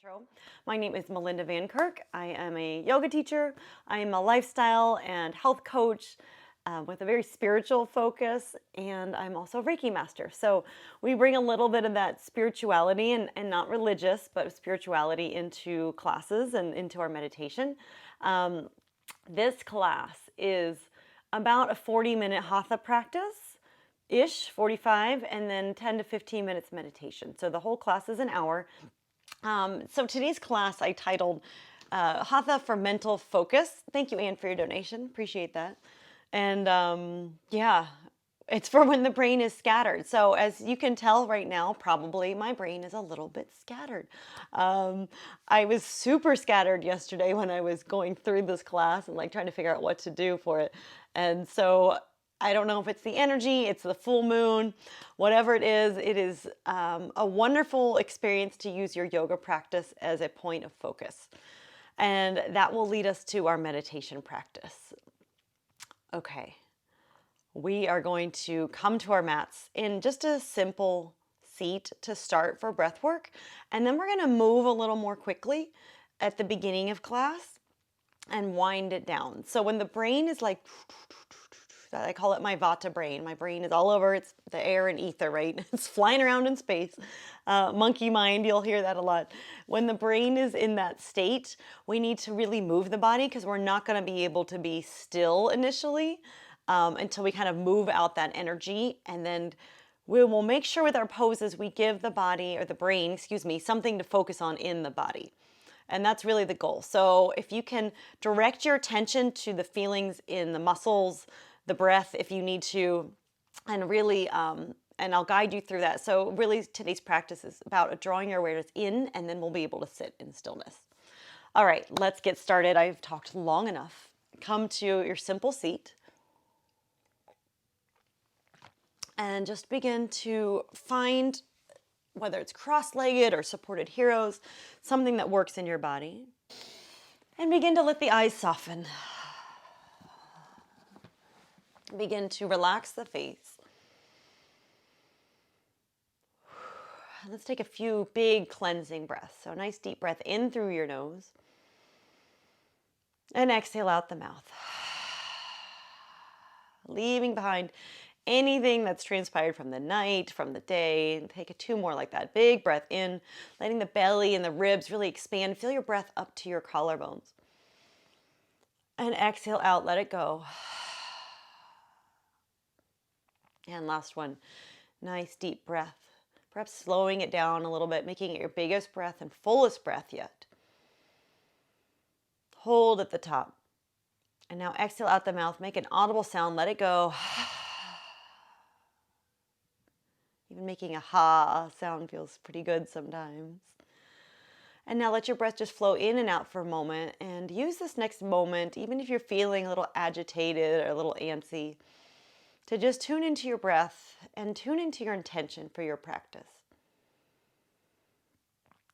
intro. My name is Melinda VanKirk. I am a yoga teacher. I am a lifestyle and health coach with a very spiritual focus, and I'm also a Reiki master. So we bring a little bit of that spirituality and not religious, but spirituality into classes and into our meditation. This class is about a 40-minute Hatha practice ish, 45, and then 10 to 15 minutes meditation. So the whole class is an hour. So today's class I titled Hatha for Mental Focus. Thank you, Anne, for your donation. Appreciate that. And yeah, it's for when the brain is scattered. So as you can tell right now, probably my brain is a little bit scattered. I was super scattered yesterday when I was going through this class and like trying to figure out what to do for it. And so I don't know if it's the energy, it's the full moon, whatever it is a wonderful experience to use your yoga practice as a point of focus. And that will lead us to our meditation practice. Okay, we are going to come to our mats in just a simple seat to start for breath work. And then we're going to move a little more quickly at the beginning of class and wind it down. So when the brain is like, I call it my Vata brain. My brain is all over. It's the air and ether, right? It's flying around in space. Monkey mind, you'll hear that a lot. When the brain is in that state, we need to really move the body because we're not going to be able to be still initially until we kind of move out that energy. And then we will make sure with our poses we give the body, or the brain, excuse me, something to focus on in the body. And that's really the goal. So if you can direct your attention to the feelings in the muscles, the breath if you need to, and really, and I'll guide you through that. So really today's practice is about drawing your awareness in, and then we'll be able to sit in stillness. All right, let's get started. I've talked long enough. Come to your simple seat and just begin to find, whether it's cross-legged or supported heroes, something that works in your body. And begin to let the eyes soften. Begin to relax the face. Let's take a few big cleansing breaths. So a nice deep breath in through your nose. And exhale out the mouth. Leaving behind anything that's transpired from the night, from the day. And take 2 more like that. Big breath in, letting the belly and the ribs really expand. Feel your breath up to your collarbones. And exhale out, let it go. And last one, nice deep breath. Perhaps slowing it down a little bit, making it your biggest breath and fullest breath yet. Hold at the top. And now exhale out the mouth, make an audible sound, let it go. Even making a ha sound feels pretty good sometimes. And now let your breath just flow in and out for a moment, and use this next moment, even if you're feeling a little agitated or a little antsy, to just tune into your breath and tune into your intention for your practice.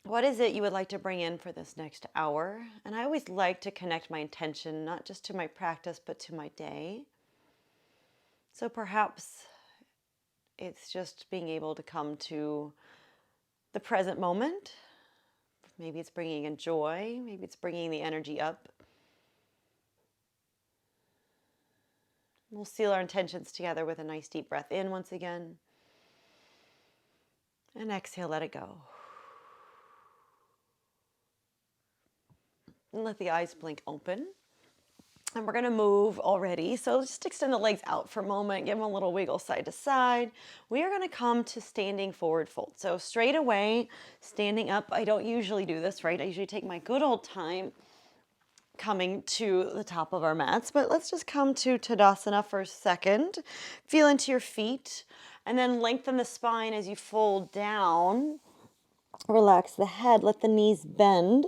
What is it you would like to bring in for this next hour? And I always like to connect my intention, not just to my practice, but to my day. So perhaps it's just being able to come to the present moment. Maybe it's bringing in joy. Maybe it's bringing the energy up. We'll seal our intentions together with a nice deep breath in once again. And exhale, let it go. And let the eyes blink open. And we're going to move already. So just extend the legs out for a moment. Give them a little wiggle side to side. We are going to come to standing forward fold. So straight away, standing up. I don't usually do this, right? I usually take my good old time coming to the top of our mats, but let's just come to Tadasana for a second. Feel into your feet, and then lengthen the spine as you fold down. Relax the head, let the knees bend,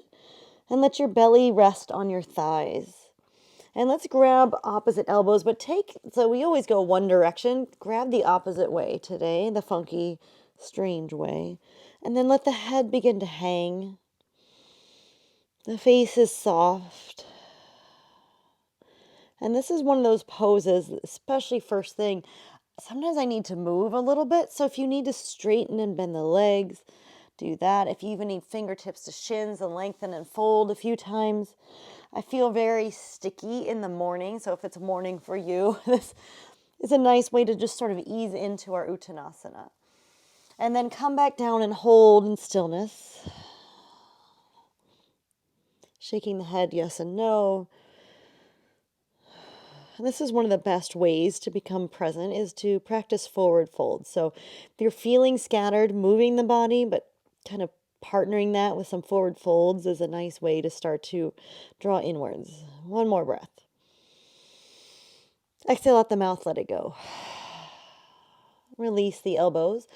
and let your belly rest on your thighs. And let's grab opposite elbows, but so we always go one direction. Grab the opposite way today, the funky, strange way. And then let the head begin to hang. The face is soft. And this is one of those poses, especially first thing, sometimes I need to move a little bit. So if you need to straighten and bend the legs, do that. If you even need fingertips to shins, and lengthen and fold a few times. I feel very sticky in the morning, so if it's morning for you, this is a nice way to just sort of ease into our Uttanasana. And then come back down and hold in stillness. Shaking the head yes and no. And this is one of the best ways to become present, is to practice forward fold. So if you're feeling scattered, moving the body, but kind of partnering that with some forward folds is a nice way to start to draw inwards. One more breath. Exhale out the mouth, let it go. Release the elbows.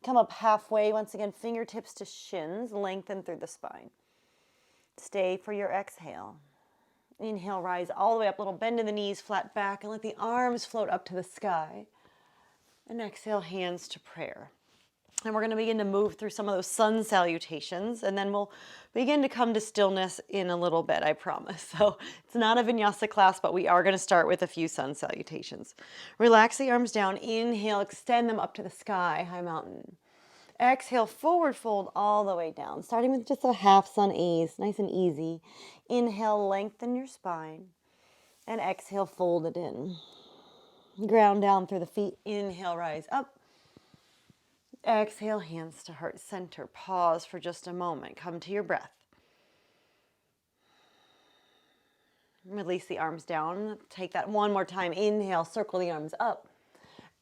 Come up halfway. Once again, fingertips to shins, lengthen through the spine. Stay for your exhale. Inhale, rise all the way up, little bend in the knees, flat back, and let the arms float up to the sky. And exhale, hands to prayer. And we're going to begin to move through some of those sun salutations, and then we'll begin to come to stillness in a little bit, I promise. So it's not a vinyasa class, but we are going to start with a few sun salutations. Relax the arms down. Inhale, extend them up to the sky, high mountain. Exhale, forward fold all the way down, starting with just a half sun A's, nice and easy. Inhale, lengthen your spine, and exhale, fold it in. Ground down through the feet. Inhale, rise up. Exhale, hands to heart center. Pause for just a moment. Come to your breath. Release the arms down. Take that one more time. Inhale, circle the arms up.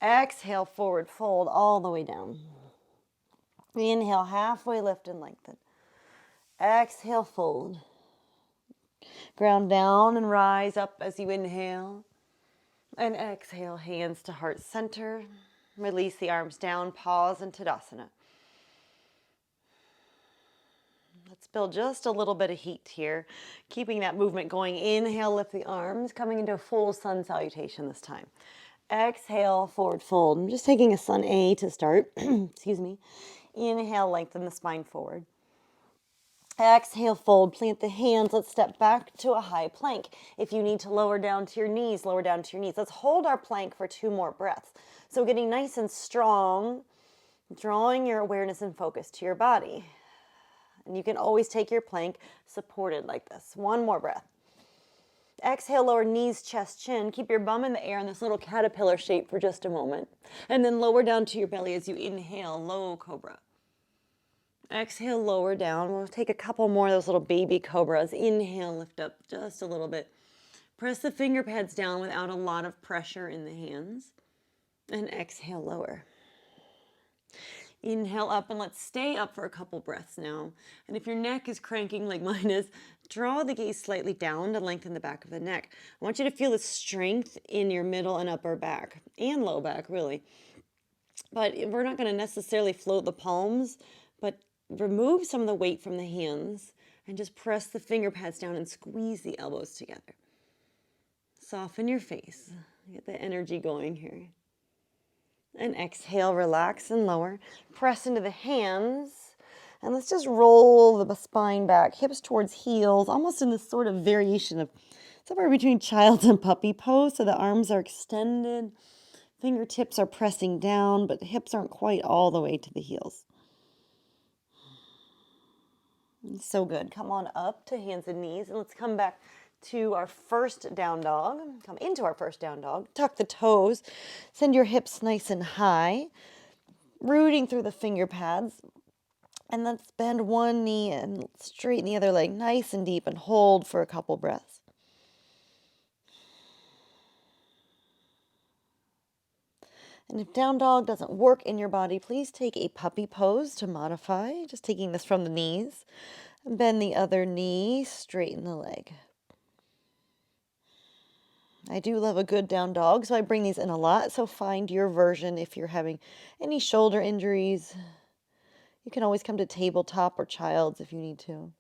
Exhale, forward fold all the way down. Inhale, halfway lift and lengthen. Exhale, fold. Ground down and rise up as you inhale. And exhale, hands to heart center. Release the arms down, pause in Tadasana. Let's build just a little bit of heat here, keeping that movement going. Inhale, lift the arms, coming into a full sun salutation this time. Exhale, forward fold. I'm just taking a sun A to start. Excuse me. Inhale, lengthen the spine forward. Exhale, fold, plant the hands. Let's step back to a high plank. If you need to lower down to your knees, lower down to your knees. Let's hold our plank for 2 more breaths. So getting nice and strong, drawing your awareness and focus to your body. And you can always take your plank supported like this. 1 more breath. Exhale, lower knees, chest, chin. Keep your bum in the air in this little caterpillar shape for just a moment. And then lower down to your belly as you inhale, low cobra. Exhale, lower down. We'll take a couple more of those little baby cobras. Inhale, lift up just a little bit. Press the finger pads down without a lot of pressure in the hands. And exhale, lower. Inhale up, and let's stay up for a couple breaths now. And if your neck is cranking like mine is, draw the gaze slightly down to lengthen the back of the neck. I want you to feel the strength in your middle and upper back, and low back, really. But we're not going to necessarily float the palms, but remove some of the weight from the hands and just press the finger pads down and squeeze the elbows together. Soften your face. Get the energy going here. And exhale, relax and lower. Press into the hands. And let's just roll the spine back, hips towards heels, almost in this sort of variation of somewhere between child's and puppy pose. So the arms are extended, fingertips are pressing down, but the hips aren't quite all the way to the heels. So good. Come on up to hands and knees, and let's come back to our first down dog. Come into our first down dog. Tuck the toes. Send your hips nice and high, rooting through the finger pads. And let's bend one knee and straighten the other leg nice and deep and hold for a couple breaths. And if down dog doesn't work in your body, please take a puppy pose to modify. Just taking this from the knees. And bend the other knee, straighten the leg. I do love a good down dog, so I bring these in a lot. So find your version if you're having any shoulder injuries. You can always come to tabletop or child's if you need to.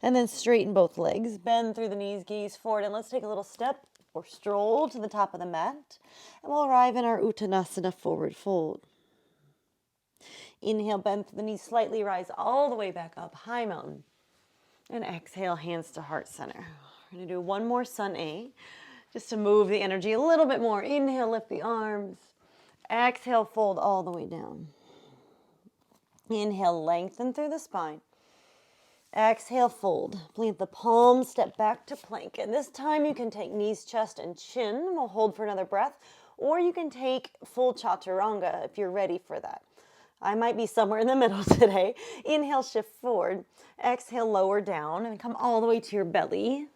And then straighten both legs. Bend through the knees, gaze forward. And let's take a little step or stroll to the top of the mat. And we'll arrive in our Uttanasana forward fold. Inhale, bend through the knees slightly, rise all the way back up, high mountain. And exhale, hands to heart center. We're going to do 1 more sun A, just to move the energy a little bit more. Inhale, lift the arms. Exhale, fold all the way down. Inhale, lengthen through the spine. Exhale, fold. Plant the palms, step back to plank. And this time you can take knees, chest, and chin. We'll hold for another breath. Or you can take full chaturanga if you're ready for that. I might be somewhere in the middle today. Inhale, shift forward. Exhale, lower down and come all the way to your belly.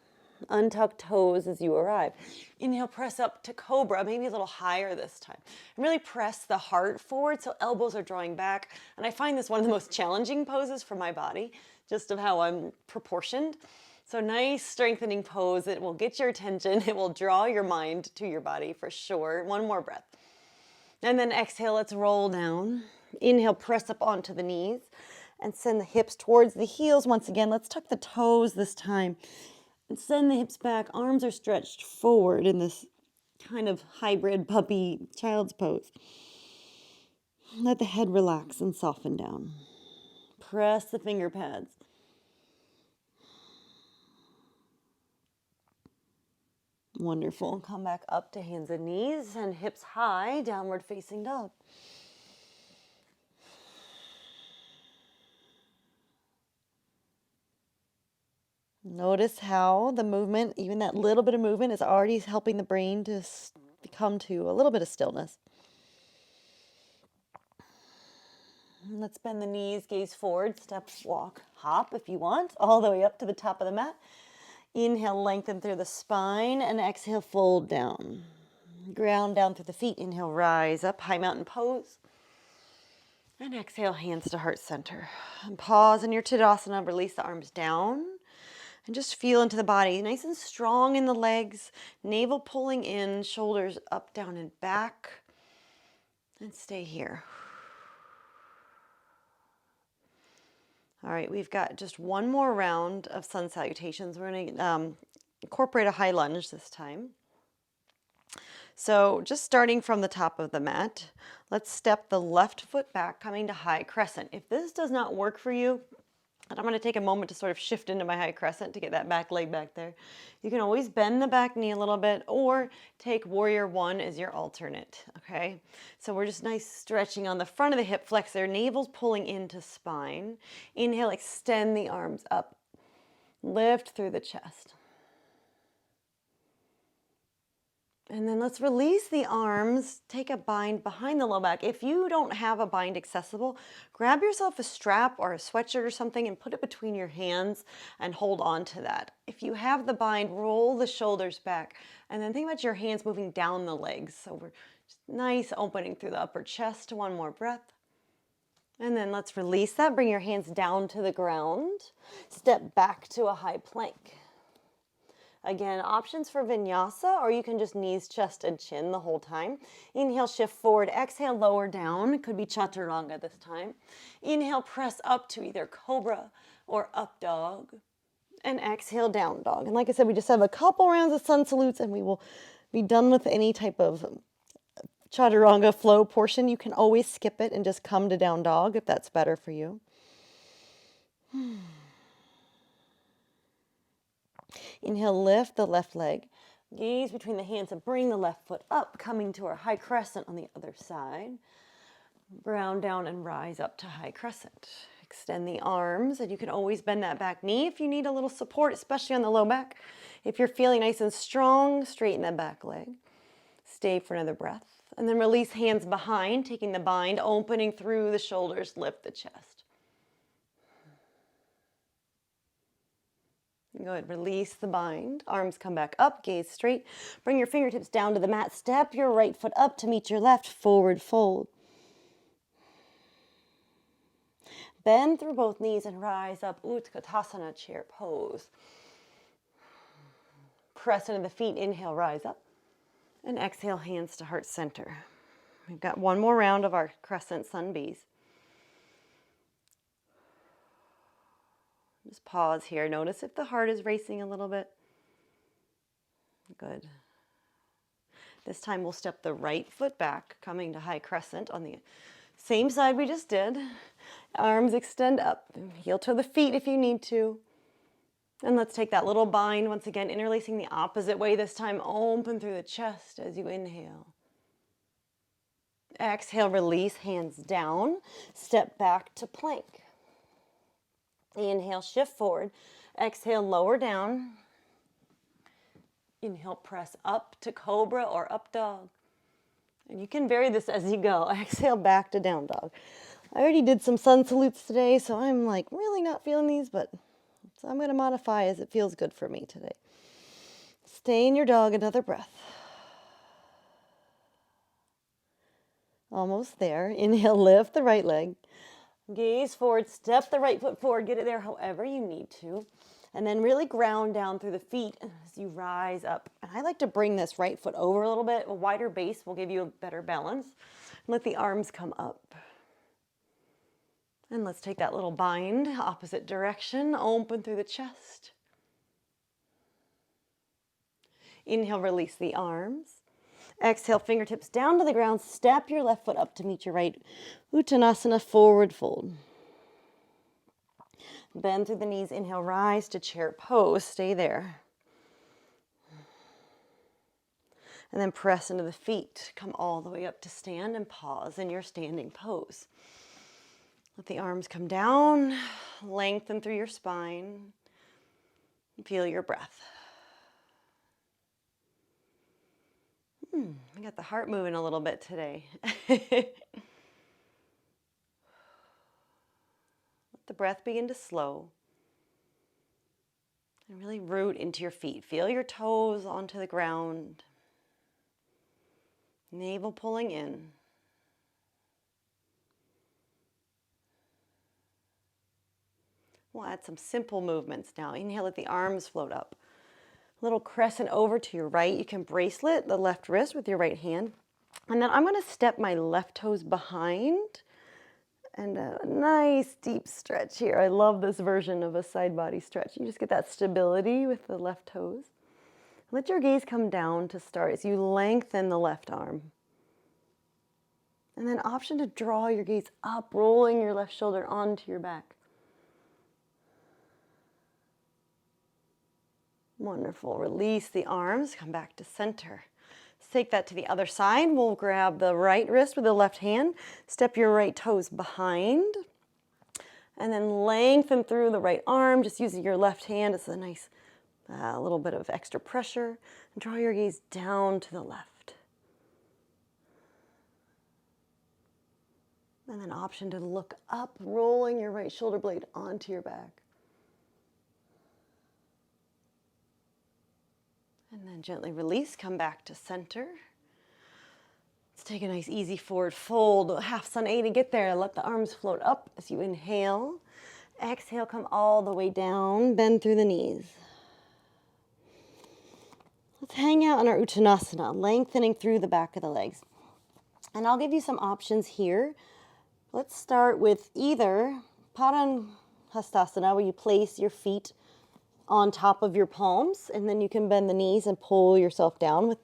Untuck toes as you arrive. Inhale, press up to cobra, maybe a little higher this time. And really press the heart forward so elbows are drawing back. And I find this one of the most challenging poses for my body, just of how I'm proportioned. So nice strengthening pose. It will get your attention. It will draw your mind to your body for sure. One more breath. And then exhale, let's roll down. Inhale, press up onto the knees and send the hips towards the heels. Once again, let's tuck the toes this time. And send the hips back. Arms are stretched forward in this kind of hybrid puppy child's pose. Let the head relax and soften down. Press the finger pads. Wonderful. Come back up to hands and knees and hips high, downward facing dog. Notice how the movement, even that little bit of movement, is already helping the brain to come to a little bit of stillness. Let's bend the knees, gaze forward, step, walk, hop if you want, all the way up to the top of the mat. Inhale, lengthen through the spine, and exhale, fold down. Ground down through the feet. Inhale, rise up, high mountain pose. And exhale, hands to heart center. And pause in your Tadasana, release the arms down. And just feel into the body, nice and strong in the legs, navel pulling in, shoulders up, down, and back. And stay here. All right, we've got just one more round of sun salutations. We're going to incorporate a high lunge this time. So just starting from the top of the mat, let's step the left foot back, coming to high crescent. If this does not work for you, and I'm going to take a moment to sort of shift into my high crescent to get that back leg back there. You can always bend the back knee a little bit or take warrior one as your alternate, okay? So we're just nice stretching on the front of the hip flexor, navel's pulling into spine. Inhale, extend the arms up, lift through the chest. And then let's release the arms, take a bind behind the low back. If you don't have a bind accessible, grab yourself a strap or a sweatshirt or something and put it between your hands and hold on to that. If you have the bind, roll the shoulders back and then think about your hands moving down the legs. So we're just nice opening through the upper chest. One more breath. And then let's release that. Bring your hands down to the ground. Step back to a high plank. Again, options for vinyasa, or you can just knees, chest, and chin the whole time. Inhale, shift forward. Exhale, lower down. It could be chaturanga this time. Inhale, press up to either cobra or up dog. And exhale, down dog. And like I said, we just have a couple rounds of sun salutes and we will be done with any type of chaturanga flow portion. You can always skip it and just come to down dog if that's better for you. Inhale, lift the left leg. Gaze between the hands and bring the left foot up, coming to our high crescent on the other side. Ground down and rise up to high crescent. Extend the arms, and you can always bend that back knee if you need a little support, especially on the low back. If you're feeling nice and strong, straighten that back leg. Stay for another breath. And then release hands behind, taking the bind, opening through the shoulders, lift the chest. Good. Release the bind. Arms come back up, gaze straight. Bring your fingertips down to the mat. Step your right foot up to meet your left. Forward fold. Bend through both knees and rise up. Utkatasana, chair pose. Press into the feet. Inhale, rise up. And exhale, hands to heart center. We've got one more round of our crescent sun bees. Just pause here. Notice if the heart is racing a little bit. Good. This time we'll step the right foot back, coming to high crescent on the same side we just did. Arms extend up. Heel to the feet if you need to. And let's take that little bind once again, interlacing the opposite way this time. Open through the chest as you inhale. Exhale, release, hands down. Step back to plank. Inhale, shift forward. Exhale, lower down. Inhale, press up to cobra or up dog. And you can vary this as you go. Exhale, back to down dog. I already did some sun salutes today, so I'm like really not feeling these, but so I'm going to modify as it feels good for me today. Stay in your dog, another breath. Almost there. Inhale, lift the right leg. Gaze forward, step the right foot forward, get it there however you need to. And then really ground down through the feet as you rise up. And I like to bring this right foot over a little bit. A wider base will give you a better balance. Let the arms come up. And let's take that little bind, opposite direction, open through the chest. Inhale, release the arms. Exhale, fingertips down to the ground. Step your left foot up to meet your right. Uttanasana, forward fold. Bend through the knees. Inhale, rise to chair pose. Stay there. And then press into the feet. Come all the way up to stand and pause in your standing pose. Let the arms come down. Lengthen through your spine. Feel your breath. I got the heart moving a little bit today. Let the breath begin to slow. And really root into your feet. Feel your toes onto the ground. Navel pulling in. We'll add some simple movements now. Inhale, let the arms float up. Little crescent over to your right. You can bracelet the left wrist with your right hand. And then I'm going to step my left toes behind. And a nice deep stretch here. I love this version of a side body stretch. You just get that stability with the left toes. Let your gaze come down to start as you lengthen the left arm. And then option to draw your gaze up, rolling your left shoulder onto your back. Wonderful. Release the arms. Come back to center. Let's take that to the other side. We'll grab the right wrist with the left hand. Step your right toes behind. And then lengthen through the right arm. Just using your left hand as a nice little bit of extra pressure. And draw your gaze down to the left. And then option to look up, rolling your right shoulder blade onto your back. And then gently release, come back to center. Let's take a nice easy forward fold, half sun A to get there. Let the arms float up as you inhale. Exhale, come all the way down, bend through the knees. Let's hang out in our Uttanasana, lengthening through the back of the legs. And I'll give you some options here. Let's start with either Padangusthasana, where you place your feet on top of your palms, and then you can bend the knees and pull yourself down with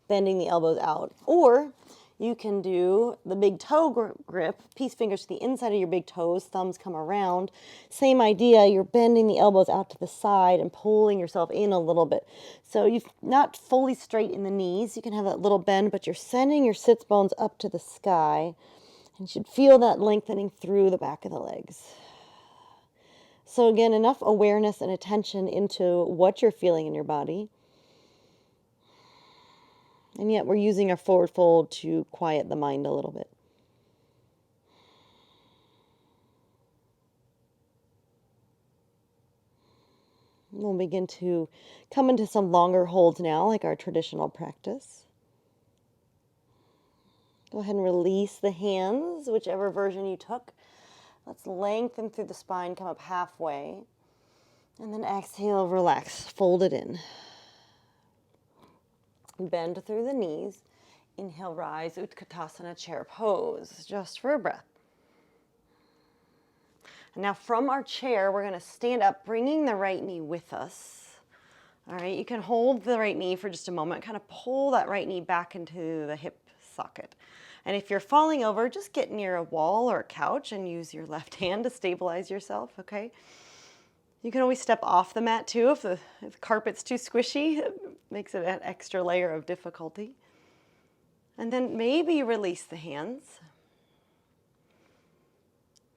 bending the elbows out. Or you can do the big toe grip, peace fingers to the inside of your big toes, thumbs come around. Same idea, you're bending the elbows out to the side and pulling yourself in a little bit. So you're not fully straight in the knees, you can have that little bend, but you're sending your sits bones up to the sky, and you should feel that lengthening through the back of the legs. So again, enough awareness and attention into what you're feeling in your body. And yet we're using our forward fold to quiet the mind a little bit. We'll begin to come into some longer holds now, like our traditional practice. Go ahead and release the hands, whichever version you took. Let's lengthen through the spine, come up halfway. And then exhale, relax, fold it in. Bend through the knees. Inhale, rise, Utkatasana, chair pose, just for a breath. And now from our chair, we're going to stand up, bringing the right knee with us. All right, you can hold the right knee for just a moment, kind of pull that right knee back into the hip socket. And if you're falling over, just get near a wall or a couch and use your left hand to stabilize yourself, okay? You can always step off the mat too if the carpet's too squishy. It makes it an extra layer of difficulty. And then maybe release the hands.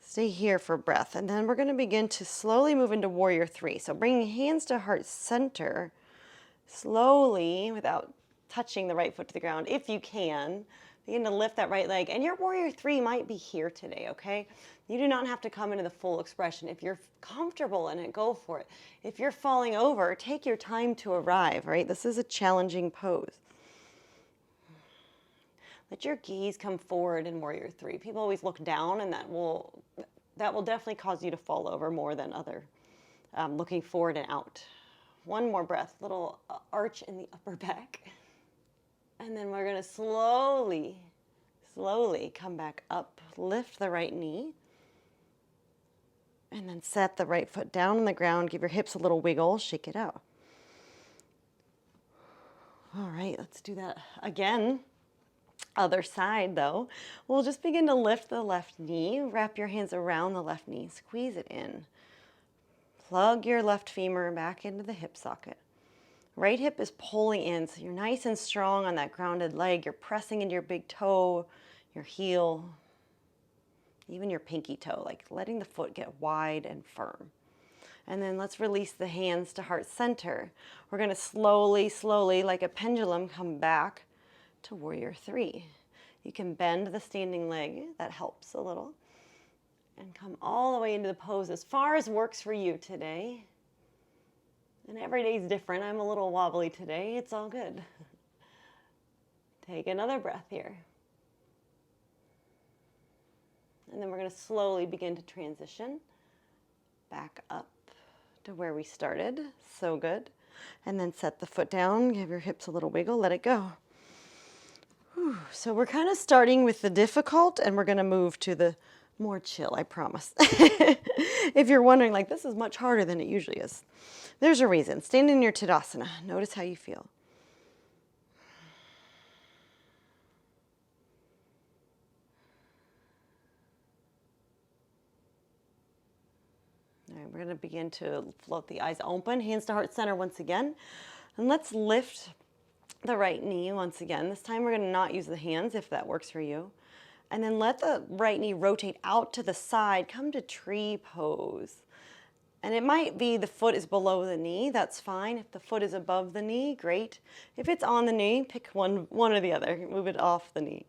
Stay here for breath. And then we're going to begin to slowly move into warrior three. So bringing hands to heart center, slowly, without touching the right foot to the ground, if you can. Begin to lift that right leg. And your warrior three might be here today, okay? You do not have to come into the full expression. If you're comfortable in it, go for it. If you're falling over, take your time to arrive, right? This is a challenging pose. Let your gaze come forward in warrior three. People always look down, and that will definitely cause you to fall over more than other looking forward and out. One more breath, little arch in the upper back. And then we're going to slowly come back up. Lift the right knee. And then set the right foot down on the ground. Give your hips a little wiggle. Shake it out. All right, let's do that again. Other side, though. We'll just begin to lift the left knee. Wrap your hands around the left knee. Squeeze it in. Plug your left femur back into the hip socket. Right hip is pulling in, so you're nice and strong on that grounded leg. You're pressing into your big toe, your heel, even your pinky toe, like letting the foot get wide and firm. And then let's release the hands to heart center. We're going to slowly, like a pendulum, come back to warrior three. You can bend the standing leg, that helps a little, and come all the way into the pose as far as works for you today. And every day is different. I'm a little wobbly today. It's all good. Take another breath here. And then we're going to slowly begin to transition back up to where we started. So good. And then set the foot down. Give your hips a little wiggle. Let it go. Whew. So we're kind of starting with the difficult, and we're going to move to the more chill, I promise. If you're wondering, like, this is much harder than it usually is, there's a reason. Stand in your Tadasana. Notice how you feel. All right, we're going to begin to float the eyes open, hands to heart center once again. And let's lift the right knee once again. This time we're going to not use the hands if that works for you. And then let the right knee rotate out to the side. Come to tree pose. And it might be the foot is below the knee. That's fine. If the foot is above the knee, great. If it's on the knee, pick one or the other. Move it off the knee.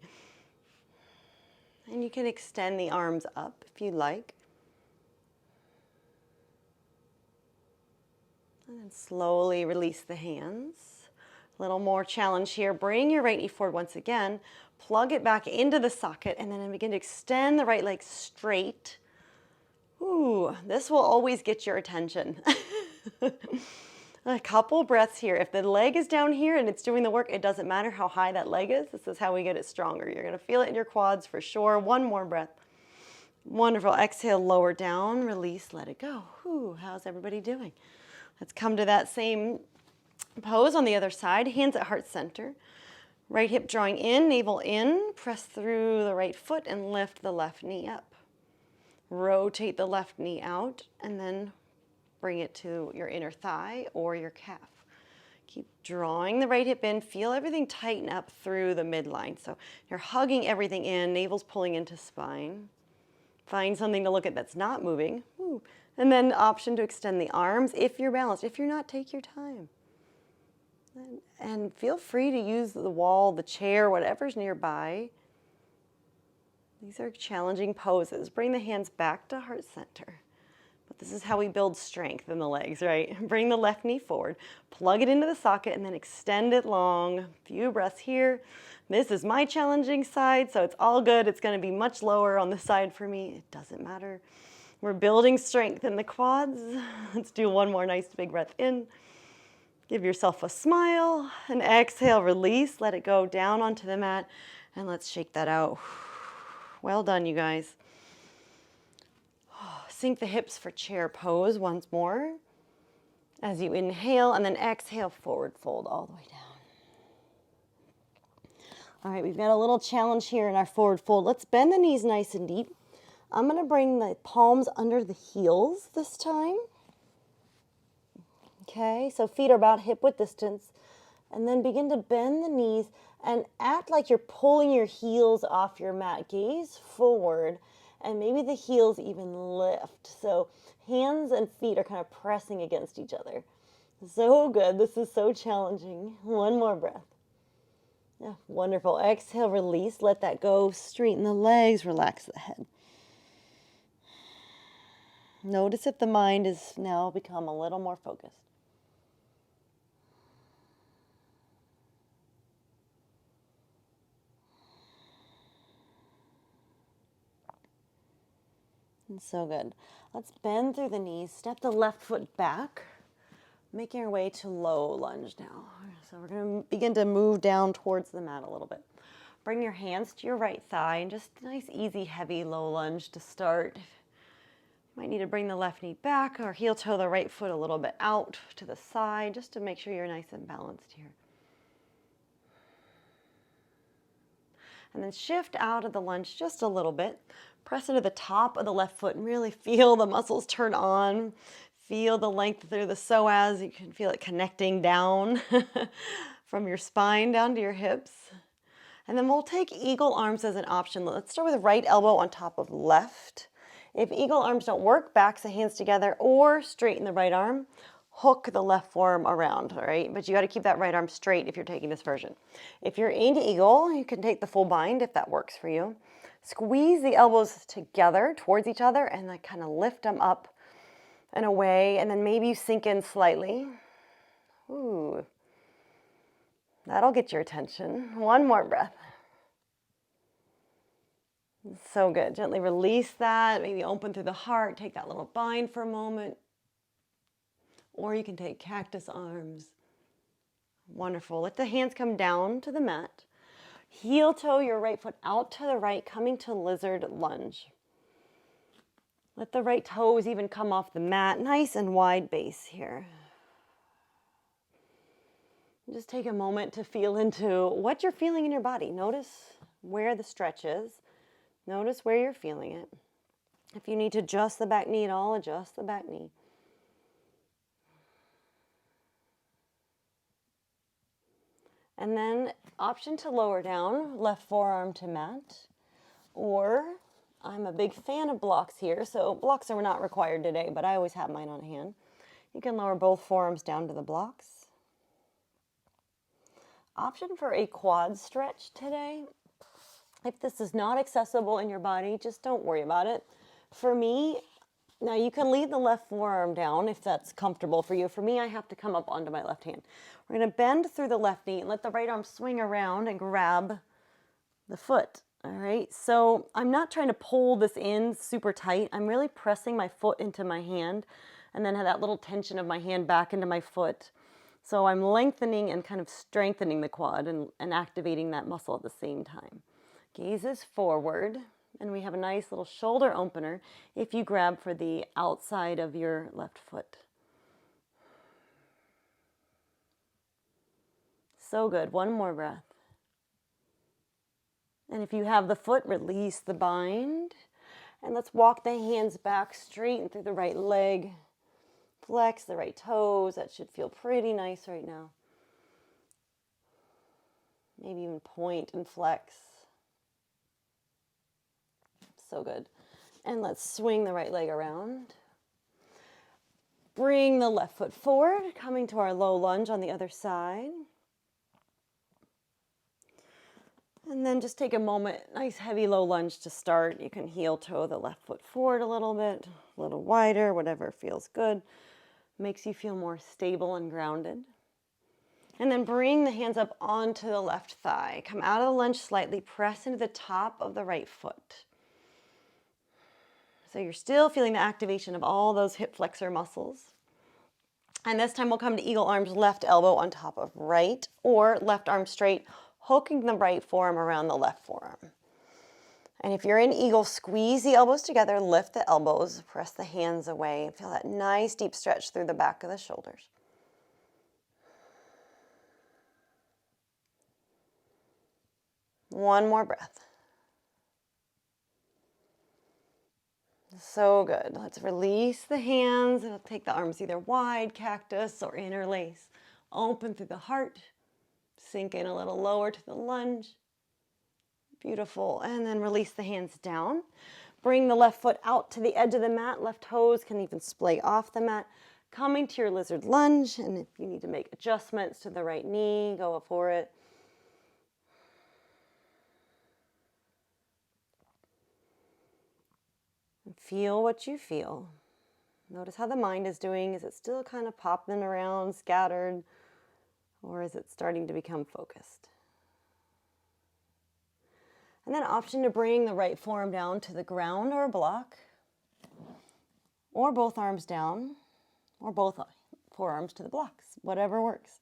And you can extend the arms up if you like. And then slowly release the hands. A little more challenge here. Bring your right knee forward once again. Plug it back into the socket, and then begin to extend the right leg straight. Ooh, this will always get your attention. A couple breaths here. If the leg is down here and it's doing the work, it doesn't matter how high that leg is. This is how we get it stronger. You're going to feel it in your quads for sure. One more breath. Wonderful. Exhale, lower down, release, let it go. Ooh, how's everybody doing? Let's come to that same pose on the other side. Hands at heart center. Right hip drawing in, navel in. Press through the right foot and lift the left knee up. Rotate the left knee out and then bring it to your inner thigh or your calf. Keep drawing the right hip in. Feel everything tighten up through the midline. So you're hugging everything in. Navel's pulling into spine. Find something to look at that's not moving. Ooh. And then the option to extend the arms if you're balanced. If you're not, take your time. And feel free to use the wall, the chair, whatever's nearby. These are challenging poses. Bring the hands back to heart center. But this is how we build strength in the legs, right? Bring the left knee forward, plug it into the socket, and then extend it long. A few breaths here. This is my challenging side, so it's all good. It's going to be much lower on this side for me. It doesn't matter. We're building strength in the quads. Let's do one more nice big breath in. Give yourself a smile, and exhale, release, let it go down onto the mat, and let's shake that out. Well done, you guys. Sink the hips for chair pose once more. As you inhale, and then exhale, forward fold all the way down. All right, we've got a little challenge here in our forward fold. Let's bend the knees nice and deep. I'm going to bring the palms under the heels this time. Okay, so feet are about hip width distance. And then begin to bend the knees and act like you're pulling your heels off your mat. Gaze forward, and maybe the heels even lift. So hands and feet are kind of pressing against each other. So good. This is so challenging. One more breath. Yeah, wonderful. Exhale, release. Let that go. Straighten the legs. Relax the head. Notice if the mind has now become a little more focused. And so good. Let's bend through the knees. Step the left foot back. Making our way to low lunge now. So we're going to begin to move down towards the mat a little bit. Bring your hands to your right thigh and just nice, easy, heavy low lunge to start. You might need to bring the left knee back or heel toe the right foot a little bit out to the side just to make sure you're nice and balanced here. And then shift out of the lunge just a little bit. Press into the top of the left foot and really feel the muscles turn on. Feel the length through the psoas. You can feel it connecting down from your spine down to your hips. And then we'll take eagle arms as an option. Let's start with right elbow on top of left. If eagle arms don't work, backs the hands together or straighten the right arm. Hook the left forearm around, all right? But you got to keep that right arm straight if you're taking this version. If you're in eagle, you can take the full bind if that works for you. Squeeze the elbows together towards each other and then kind of lift them up and away, and then maybe you sink in slightly. Ooh, that'll get your attention. One more breath. So good. Gently release that. Maybe open through the heart. Take that little bind for a moment. Or you can take cactus arms. Wonderful. Let the hands come down to the mat. Heel toe your right foot out to the right, coming to lizard lunge. Let the right toes even come off the mat. Nice and wide base here. Just take a moment to feel into what you're feeling in your body. Notice where the stretch is. Notice where you're feeling it. If you need to adjust the back knee at all, adjust the back knee. And then option to lower down, left forearm to mat. Or I'm a big fan of blocks here, so blocks are not required today, but I always have mine on hand. You can lower both forearms down to the blocks. Option for a quad stretch today. If this is not accessible in your body, just don't worry about it. For me, now you can leave the left forearm down if that's comfortable for you. For me, I have to come up onto my left hand. We're going to bend through the left knee and let the right arm swing around and grab the foot. All right, so I'm not trying to pull this in super tight. I'm really pressing my foot into my hand and then have that little tension of my hand back into my foot. So I'm lengthening and kind of strengthening the quad and activating that muscle at the same time. Gaze is forward, and we have a nice little shoulder opener if you grab for the outside of your left foot. So good. One more breath. And if you have the foot, release the bind. And let's walk the hands back, straighten through the right leg. Flex the right toes. That should feel pretty nice right now. Maybe even point and flex. So good. And let's swing the right leg around. Bring the left foot forward, coming to our low lunge on the other side. And then just take a moment, nice heavy low lunge to start. You can heel toe the left foot forward a little bit, a little wider, whatever feels good. Makes you feel more stable and grounded. And then bring the hands up onto the left thigh. Come out of the lunge slightly, press into the top of the right foot. So you're still feeling the activation of all those hip flexor muscles. And this time we'll come to eagle arms, left elbow on top of right, or left arm straight, hooking the right forearm around the left forearm. And if you're in eagle, squeeze the elbows together, lift the elbows, press the hands away. Feel that nice deep stretch through the back of the shoulders. One more breath. So good. Let's release the hands and take the arms either wide, cactus, or interlace. Open through the heart. Sink in a little lower to the lunge. Beautiful. And then release the hands down. Bring the left foot out to the edge of the mat. Left toes can even splay off the mat. Coming to your lizard lunge. And if you need to make adjustments to the right knee, go for it. And feel what you feel. Notice how the mind is doing. Is it still kind of popping around, scattered? Or is it starting to become focused? And then option to bring the right forearm down to the ground or a block. Or both arms down. Or both forearms to the blocks. Whatever works.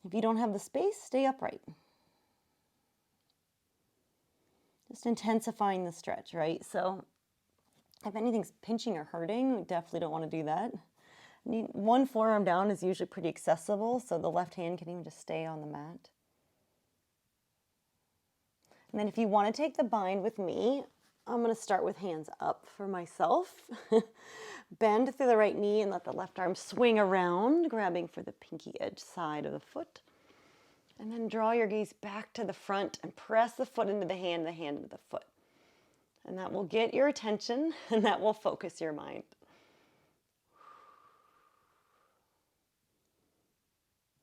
If you don't have the space, stay upright. Just intensifying the stretch, right? So if anything's pinching or hurting, we definitely don't want to do that. One forearm down is usually pretty accessible, so the left hand can even just stay on the mat. And then if you want to take the bind with me, I'm going to start with hands up for myself. Bend through the right knee and let the left arm swing around, grabbing for the pinky edge side of the foot. And then draw your gaze back to the front and press the foot into the hand into the foot. And that will get your attention and that will focus your mind.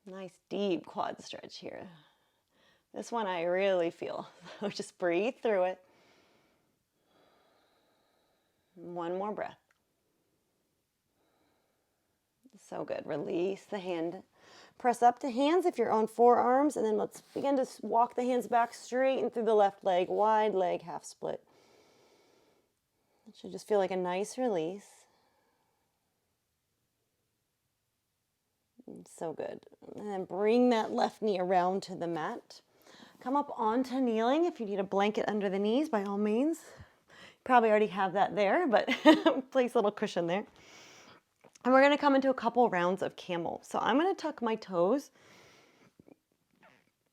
Nice deep quad stretch here. This one I really feel. So just breathe through it. One more breath. So good. Release the hand. Press up to hands if you're on forearms, and then let's begin to walk the hands back straight and through the left leg, wide leg, half split. It should just feel like a nice release. So good. And then bring that left knee around to the mat. Come up onto kneeling. If you need a blanket under the knees, by all means. You probably already have that there, but place a little cushion there. And we're going to come into a couple rounds of camel. So I'm going to tuck my toes,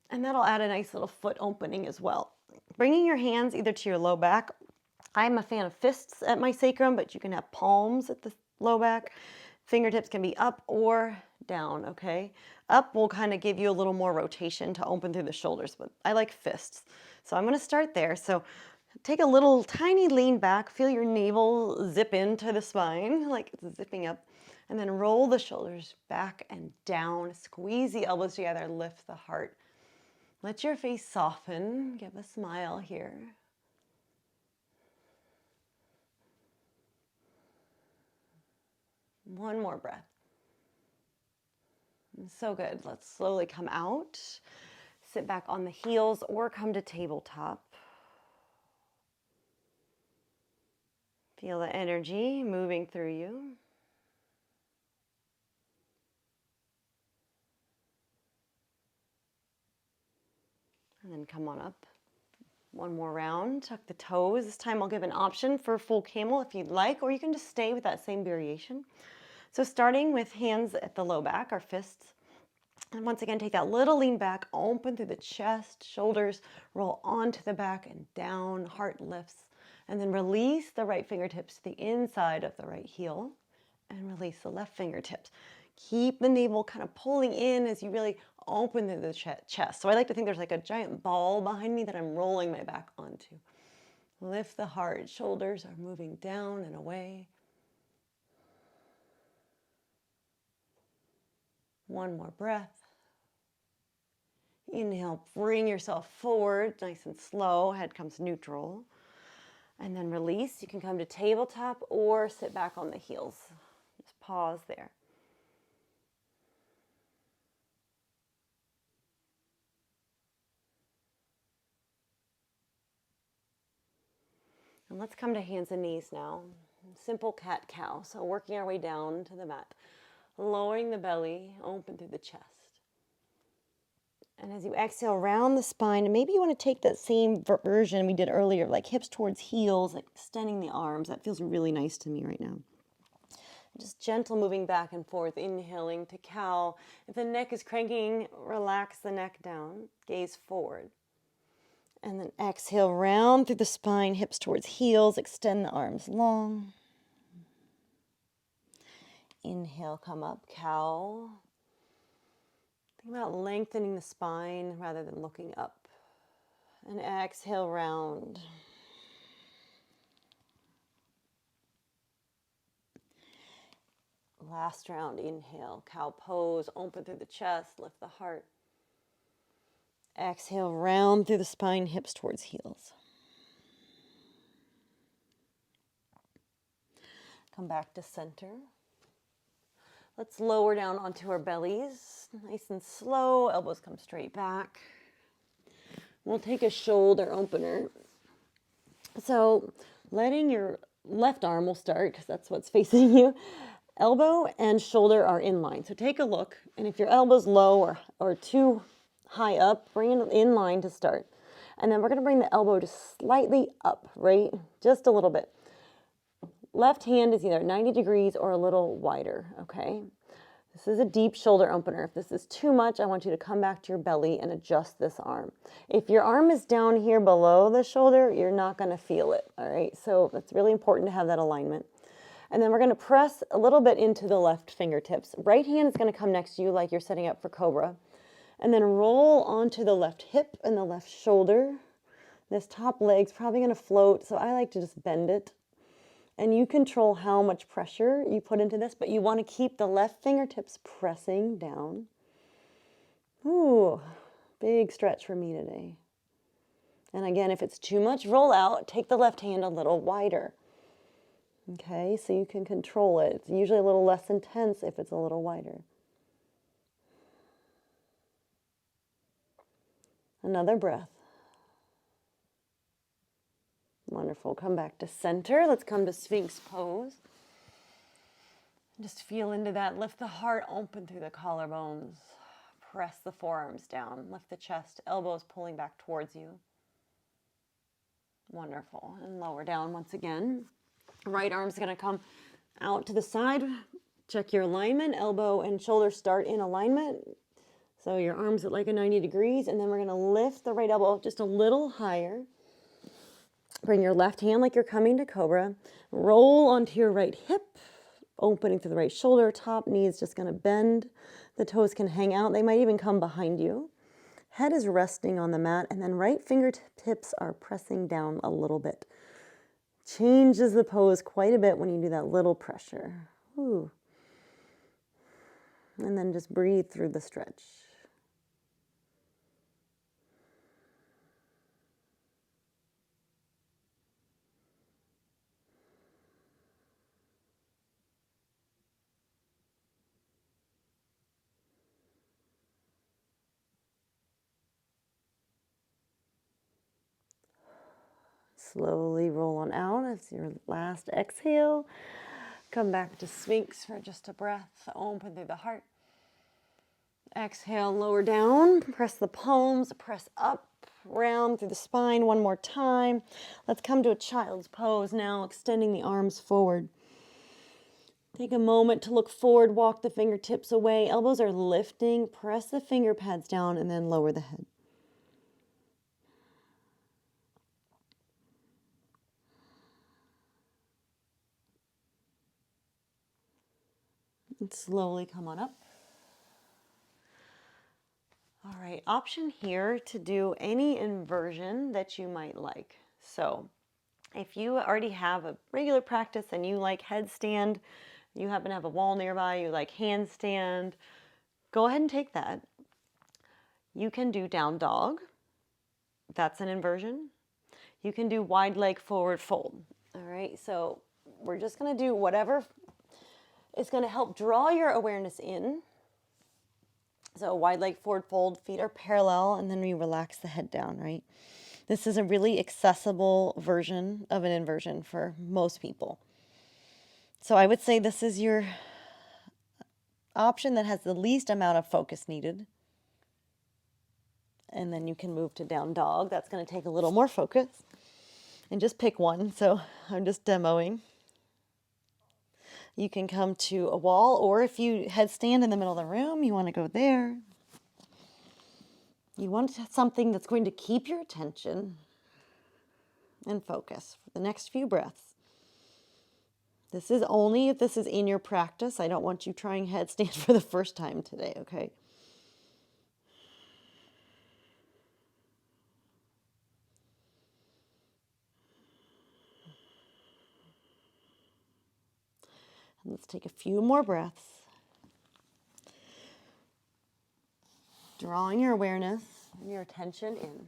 and that'll add a nice little foot opening as well. Bringing your hands either to your low back. I'm a fan of fists at my sacrum, but you can have palms at the low back. Fingertips can be up or down, okay? Up will kind of give you a little more rotation to open through the shoulders, but I like fists. So I'm going to start there. So take a little tiny lean back. Feel your navel zip into the spine, like it's zipping up. And then roll the shoulders back and down. Squeeze the elbows together. Lift the heart. Let your face soften. Give a smile here. One more breath. So good. Let's slowly come out. Sit back on the heels or come to tabletop. Feel the energy moving through you. And then come on up. One more round. Tuck the toes. This time I'll give an option for full camel if you'd like, or you can just stay with that same variation. So starting with hands at the low back, our fists. And once again, take that little lean back, open through the chest, shoulders, roll onto the back and down, heart lifts. And then release the right fingertips to the inside of the right heel and release the left fingertips. Keep the navel kind of pulling in as you really open through the chest. So I like to think there's like a giant ball behind me that I'm rolling my back onto. Lift the heart. Shoulders are moving down and away. One more breath. Inhale, bring yourself forward, nice and slow. Head comes neutral. And then release. You can come to tabletop or sit back on the heels. Just pause there. And let's come to hands and knees now. Simple cat-cow. So working our way down to the mat. Lowering the belly, open through the chest. And as you exhale, round the spine, and maybe you want to take that same version we did earlier, like hips towards heels, like extending the arms. That feels really nice to me right now. Just gentle moving back and forth, inhaling to cow. If the neck is cranking, relax the neck down, gaze forward. And then exhale, round through the spine, hips towards heels, extend the arms long. Inhale, come up, cow. Think about lengthening the spine rather than looking up. And exhale, round. Last round, inhale, cow pose, open through the chest, lift the heart. Exhale, round through the spine, hips towards heels. Come back to center. Let's lower down onto our bellies, nice and slow, elbows come straight back. We'll take a shoulder opener. So letting your left arm, will start because that's what's facing you. Elbow and shoulder are in line. So take a look, and if your elbow's low or too high up, bring it in line to start. And then we're going to bring the elbow just slightly up, right? Just a little bit. Left hand is either 90 degrees or a little wider, okay? This is a deep shoulder opener. If this is too much, I want you to come back to your belly and adjust this arm. If your arm is down here below the shoulder, you're not going to feel it, all right? So it's really important to have that alignment. And then we're going to press a little bit into the left fingertips. Right hand is going to come next to you like you're setting up for cobra. And then roll onto the left hip and the left shoulder. This top leg's probably going to float, so I like to just bend it. And you control how much pressure you put into this, but you want to keep the left fingertips pressing down. Ooh, big stretch for me today. And again, if it's too much, roll out. Take the left hand a little wider. Okay, so you can control it. It's usually a little less intense if it's a little wider. Another breath. Wonderful. Come back to center. Let's come to Sphinx pose. Just feel into that. Lift the heart open through the collarbones. Press the forearms down. Lift the chest. Elbows pulling back towards you. Wonderful. And lower down once again. Right arm's going to come out to the side. Check your alignment. Elbow and shoulder start in alignment. So your arms at like a 90 degrees. And then we're going to lift the right elbow just a little higher. Bring your left hand like you're coming to cobra. Roll onto your right hip. Opening through the right shoulder. Top knee is just going to bend. The toes can hang out. They might even come behind you. Head is resting on the mat. And then right fingertips are pressing down a little bit. Changes the pose quite a bit when you do that little pressure. Ooh. And then just breathe through the stretch. Slowly roll on out as your last exhale. Come back to Sphinx for just a breath. Open through the heart. Exhale, lower down. Press the palms, press up, round through the spine one more time. Let's come to a child's pose now, extending the arms forward. Take a moment to look forward, walk the fingertips away. Elbows are lifting. Press the finger pads down and then lower the head. And slowly come on up. All right, option here to do any inversion that you might like. So if you already have a regular practice and you like headstand, you happen to have a wall nearby, you like handstand, go ahead and take that. You can do down dog. That's an inversion. You can do wide leg forward fold. All right, so we're just going to do whatever is going to help draw your awareness in. So wide leg forward fold, feet are parallel, and then we relax the head down, right? This is a really accessible version of an inversion for most people. So I would say this is your option that has the least amount of focus needed. And then you can move to down dog. That's going to take a little more focus. And just pick one, so I'm just demoing. You can come to a wall, or if you headstand in the middle of the room, you want to go there. You want something that's going to keep your attention and focus for the next few breaths. This is only if this is in your practice. I don't want you trying headstand for the first time today, okay? Let's take a few more breaths. Drawing your awareness and your attention in.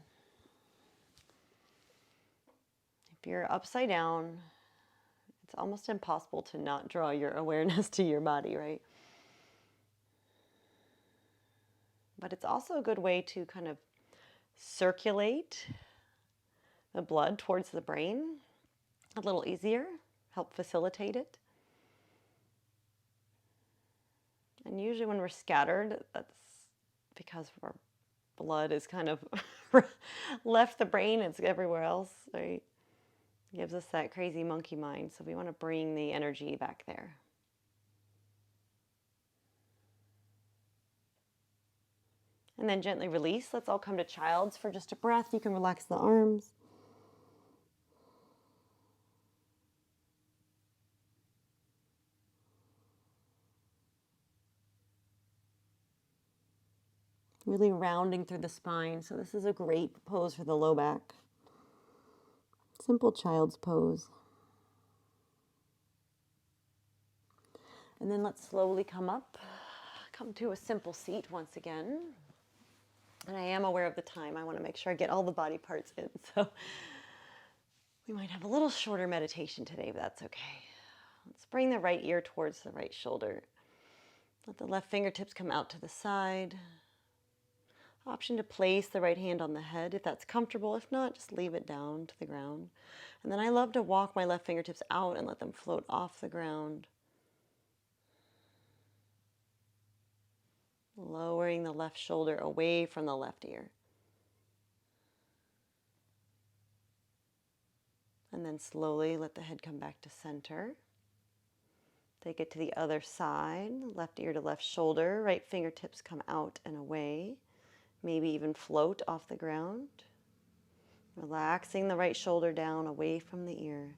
If you're upside down, it's almost impossible to not draw your awareness to your body, right? But it's also a good way to kind of circulate the blood towards the brain a little easier, help facilitate it. And usually when we're scattered, that's because our blood is kind of left the brain, it's everywhere else, right? It gives us that crazy monkey mind, so we want to bring the energy back there. And then gently release. Let's all come to child's for just a breath. You can relax the arms. Really rounding through the spine. So this is a great pose for the low back. Simple child's pose. And then let's slowly come up. Come to a simple seat once again. And I am aware of the time. I want to make sure I get all the body parts in. So we might have a little shorter meditation today, but that's okay. Let's bring the right ear towards the right shoulder. Let the left fingertips come out to the side. Option to place the right hand on the head if that's comfortable. If not, just leave it down to the ground. And then I love to walk my left fingertips out and let them float off the ground. Lowering the left shoulder away from the left ear. And then slowly let the head come back to center. Take it to the other side, left ear to left shoulder, right fingertips come out and away. Maybe even float off the ground. Relaxing the right shoulder down away from the ear.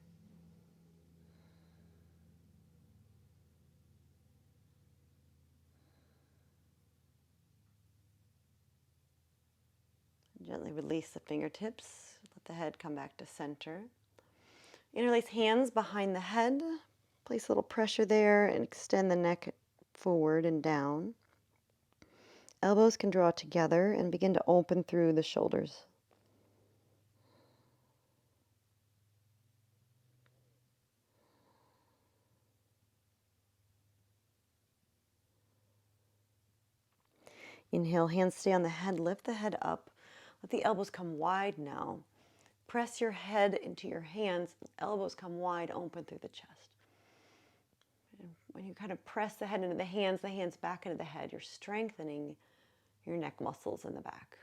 Gently release the fingertips. Let the head come back to center. Interlace hands behind the head. Place a little pressure there and extend the neck forward and down. Elbows can draw together and begin to open through the shoulders. Inhale, hands stay on the head, lift the head up. Let the elbows come wide now. Press your head into your hands, elbows come wide open through the chest. And when you kind of press the head into the hands back into the head, you're strengthening your neck muscles in the back.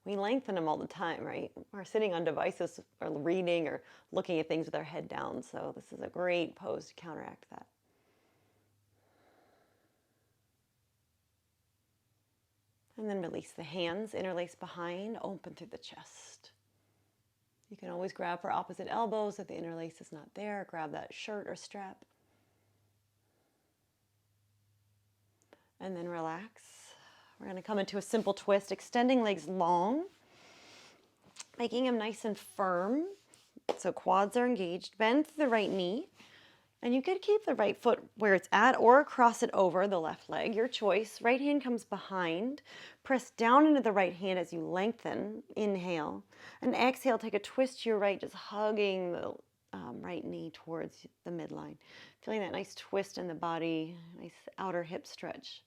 We lengthen them all the time, right? We're sitting on devices or reading or looking at things with our head down, so this is a great pose to counteract that. And then release the hands, interlace behind, open through the chest. You can always grab for opposite elbows if the interlace is not there. Grab that shirt or strap. And then relax. We're going to come into a simple twist, extending legs long, making them nice and firm. So quads are engaged. Bend through the right knee. And you could keep the right foot where it's at or cross it over the left leg, your choice. Right hand comes behind. Press down into the right hand as you lengthen. Inhale. And exhale, take a twist to your right, just hugging the right knee towards the midline. Feeling that nice twist in the body, nice outer hip stretch.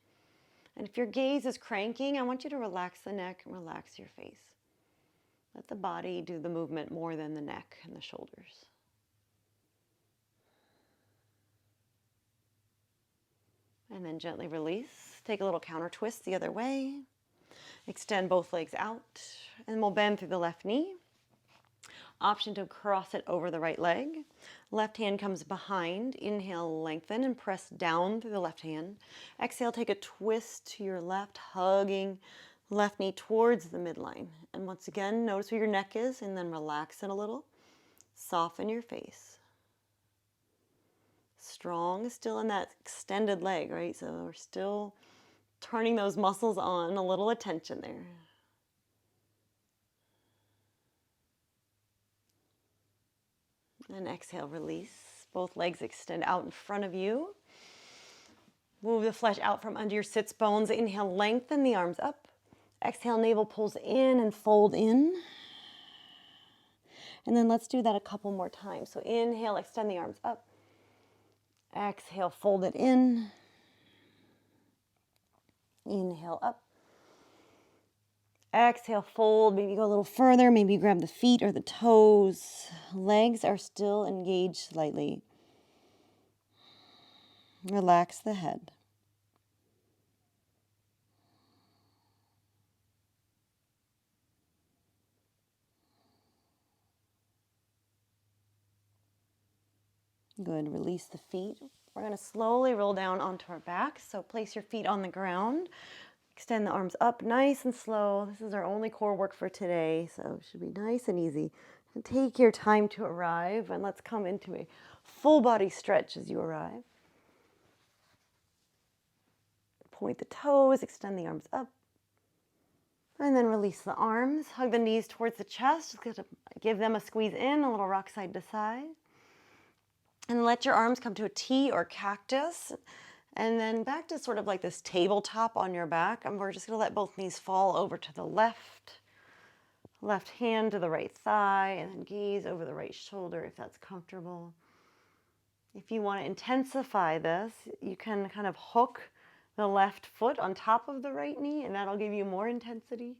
And if your gaze is cranking, I want you to relax the neck and relax your face. Let the body do the movement more than the neck and the shoulders. And then gently release. Take a little counter twist the other way. Extend both legs out. And we'll bend through the left knee. Option to cross it over the right leg. Left hand comes behind. Inhale, lengthen and press down through the left hand. Exhale, take a twist to your left, hugging left knee towards the midline. And once again, notice where your neck is and then relax it a little. Soften your face. Strong, still in that extended leg, right? So we're still turning those muscles on, a little attention there. And exhale, release. Both legs extend out in front of you. Move the flesh out from under your sits bones. Inhale, lengthen the arms up. Exhale, navel pulls in and fold in. And then let's do that a couple more times. So inhale, extend the arms up. Exhale, fold it in. Inhale, up. Exhale, fold. Maybe go a little further. Maybe grab the feet or the toes. Legs are still engaged slightly. Relax the head. Good. Release the feet. We're going to slowly roll down onto our back. So place your feet on the ground. Extend the arms up nice and slow. This is our only core work for today, so it should be nice and easy. And take your time to arrive, and let's come into a full body stretch as you arrive. Point the toes, extend the arms up. And then release the arms. Hug the knees towards the chest. Just give them a squeeze in, a little rock side to side. And let your arms come to a T or cactus. And then back to sort of like this tabletop on your back. And we're just going to let both knees fall over to the left. Left hand to the right thigh. And then gaze over the right shoulder if that's comfortable. If you want to intensify this, you can kind of hook the left foot on top of the right knee. And that'll give you more intensity.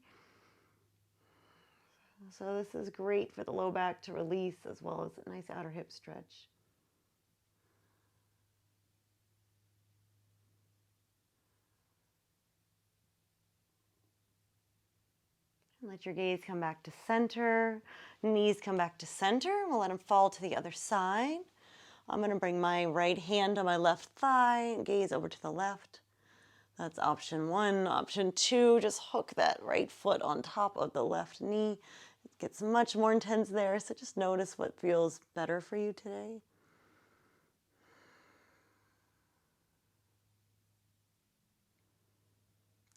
So this is great for the low back to release as well as a nice outer hip stretch. Let your gaze come back to center. Knees come back to center. We'll let them fall to the other side. I'm going to bring my right hand on my left thigh, gaze over to the left. That's option one. Option two, just hook that right foot on top of the left knee. It gets much more intense there, so just notice what feels better for you today.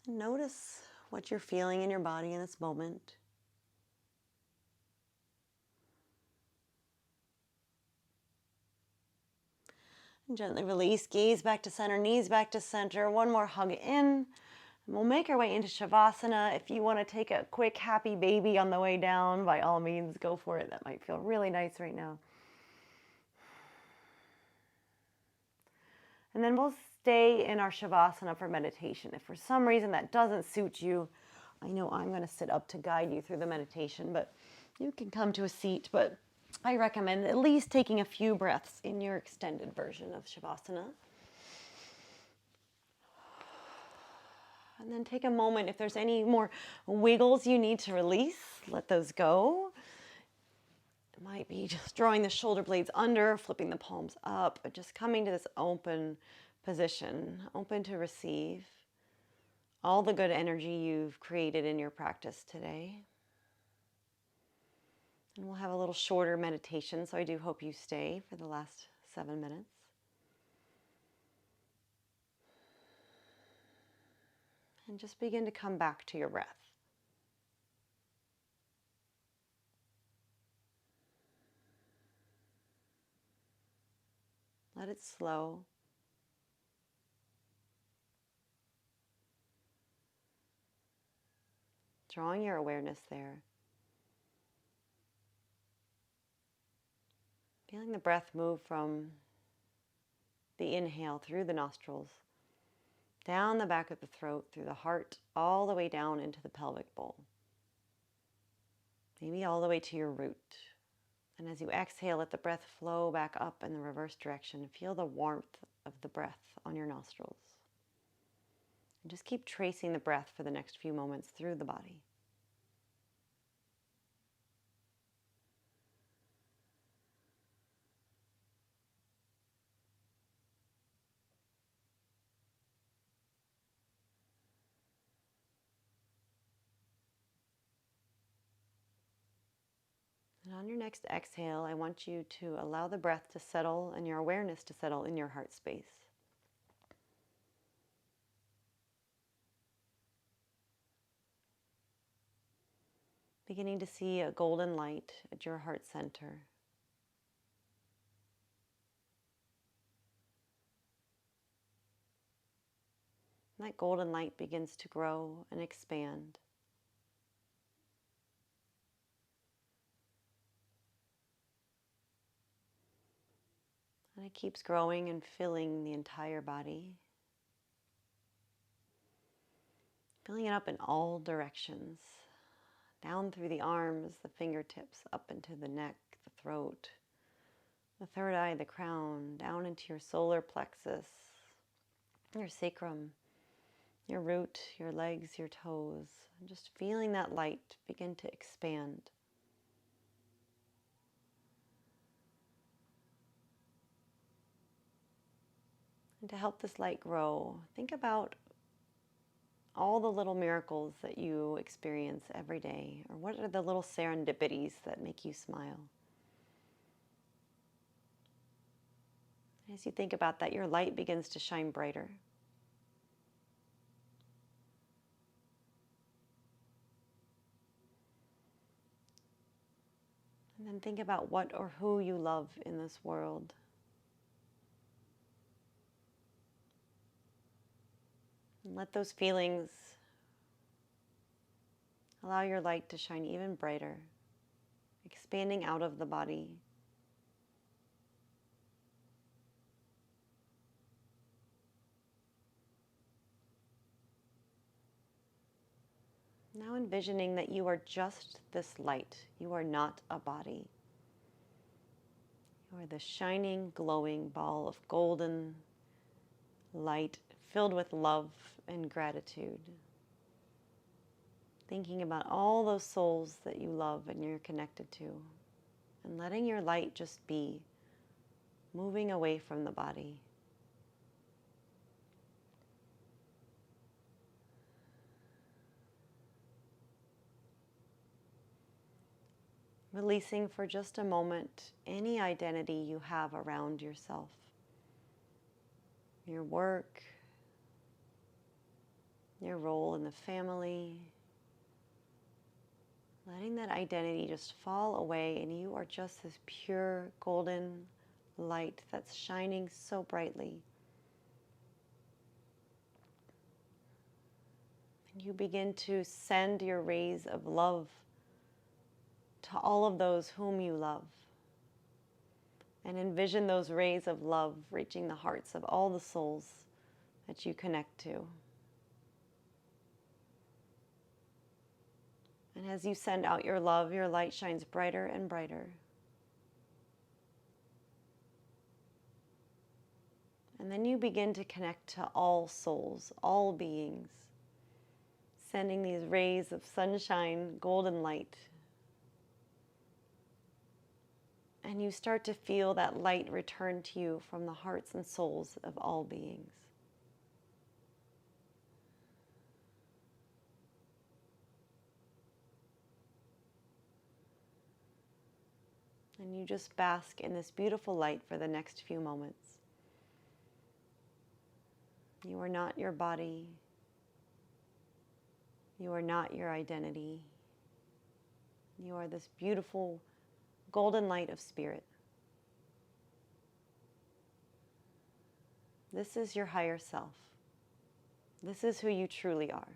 And notice what you're feeling in your body in this moment. And gently release, gaze back to center, knees back to center. One more hug in. And we'll make our way into Shavasana. If you want to take a quick happy baby on the way down, by all means, go for it. That might feel really nice right now. And then we'll stay in our Shavasana for meditation. If for some reason that doesn't suit you, I know I'm going to sit up to guide you through the meditation, but you can come to a seat. But I recommend at least taking a few breaths in your extended version of Shavasana. And then take a moment. If there's any more wiggles you need to release, let those go. It might be just drawing the shoulder blades under, flipping the palms up, and just coming to this open position, open to receive all the good energy you've created in your practice today. And we'll have a little shorter meditation, so I do hope you stay for the last 7 minutes. And just begin to come back to your breath. Let it slow. Drawing your awareness there. Feeling the breath move from the inhale through the nostrils, down the back of the throat, through the heart, all the way down into the pelvic bowl. Maybe all the way to your root. And as you exhale, let the breath flow back up in the reverse direction. Feel the warmth of the breath on your nostrils. And just keep tracing the breath for the next few moments through the body. And on your next exhale, I want you to allow the breath to settle and your awareness to settle in your heart space. Beginning to see a golden light at your heart center. And that golden light begins to grow and expand. And it keeps growing and filling the entire body. Filling it up in all directions. Down through the arms, the fingertips, up into the neck, the throat, the third eye, the crown, down into your solar plexus, your sacrum, your root, your legs, your toes. And just feeling that light begin to expand. And to help this light grow, think about all the little miracles that you experience every day, or what are the little serendipities that make you smile. As you think about that, your light begins to shine brighter. And then think about what or who you love in this world. And let those feelings allow your light to shine even brighter, expanding out of the body. Now envisioning that you are just this light. You are not a body. You are the shining, glowing ball of golden light filled with love and gratitude. Thinking about all those souls that you love and you're connected to, and letting your light just be, moving away from the body. Releasing for just a moment any identity you have around yourself. Your work, your role in the family. Letting that identity just fall away, and you are just this pure golden light that's shining so brightly. And you begin to send your rays of love to all of those whom you love. And envision those rays of love reaching the hearts of all the souls that you connect to. And as you send out your love, your light shines brighter and brighter. And then you begin to connect to all souls, all beings, sending these rays of sunshine, golden light. And you start to feel that light return to you from the hearts and souls of all beings. And you just bask in this beautiful light for the next few moments. You are not your body. You are not your identity. You are this beautiful golden light of spirit. This is your higher self. This is who you truly are.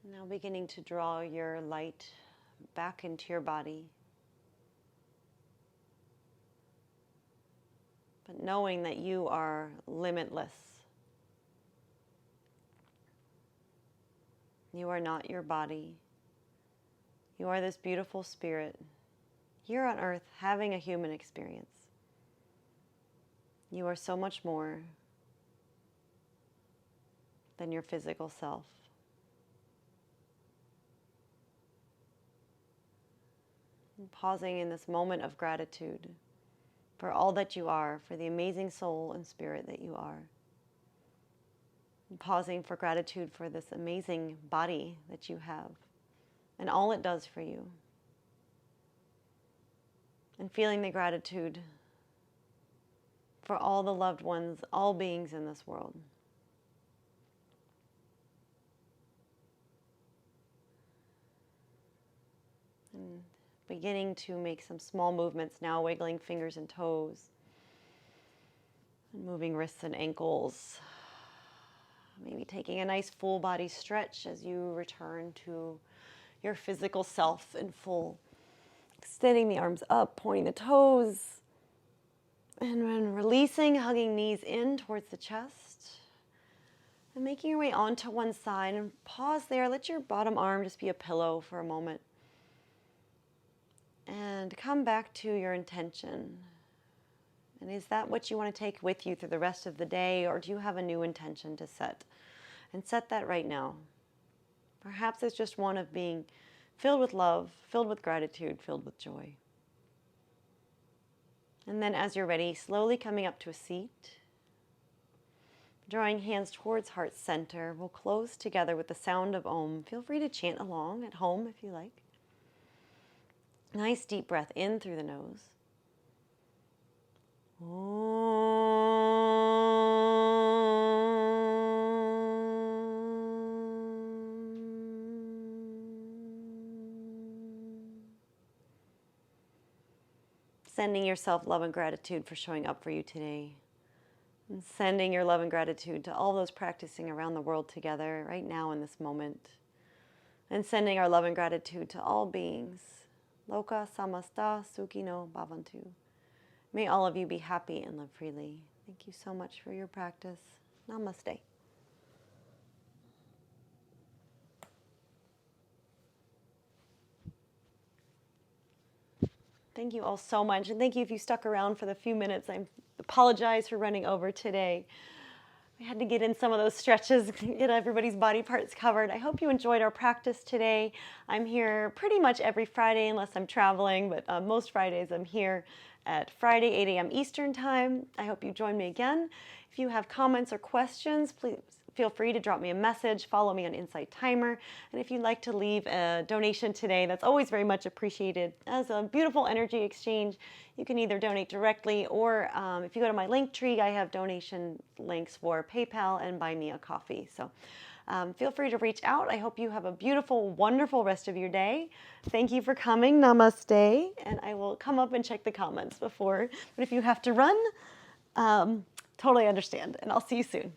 Now beginning to draw your light back into your body. But knowing that you are limitless. You are not your body. You are this beautiful spirit here on earth having a human experience. You are so much more than your physical self. And pausing in this moment of gratitude for all that you are, for the amazing soul and spirit that you are. And pausing for gratitude for this amazing body that you have and all it does for you. And feeling the gratitude for all the loved ones, all beings in this world. And beginning to make some small movements now, wiggling fingers and toes, and moving wrists and ankles. Maybe taking a nice full body stretch as you return to your physical self in full. Extending the arms up, pointing the toes, and then releasing, hugging knees in towards the chest, and making your way onto one side, and pause there. Let your bottom arm just be a pillow for a moment, and come back to your intention. And is that what you want to take with you through the rest of the day, or do you have a new intention to set? And set that right now. Perhaps it's just one of being filled with love, filled with gratitude, filled with joy. And then as you're ready, slowly coming up to a seat, drawing hands towards heart center, we'll close together with the sound of Om. Feel free to chant along at home if you like. Nice deep breath in through the nose. Sending yourself love and gratitude for showing up for you today. And sending your love and gratitude to all those practicing around the world together right now in this moment. And sending our love and gratitude to all beings. Loka samasta sukhino bhavantu. May all of you be happy and live freely. Thank you so much for your practice. Namaste. Thank you all so much. And thank you if you stuck around for the few minutes. I apologize for running over today. I had to get in some of those stretches, get everybody's body parts covered. I hope you enjoyed our practice today. I'm here pretty much every Friday unless I'm traveling, but most Fridays I'm here at Friday, 8 a.m. Eastern Time. I hope you join me again. If you have comments or questions, please feel free to drop me a message, follow me on Insight Timer, and if you'd like to leave a donation today, that's always very much appreciated. As a beautiful energy exchange, you can either donate directly or if you go to my Linktree, I have donation links for PayPal and Buy Me a Coffee. So feel free to reach out. I hope you have a beautiful, wonderful rest of your day. Thank you for coming. Namaste. And I will come up and check the comments before, but if you have to run, totally understand, and I'll see you soon.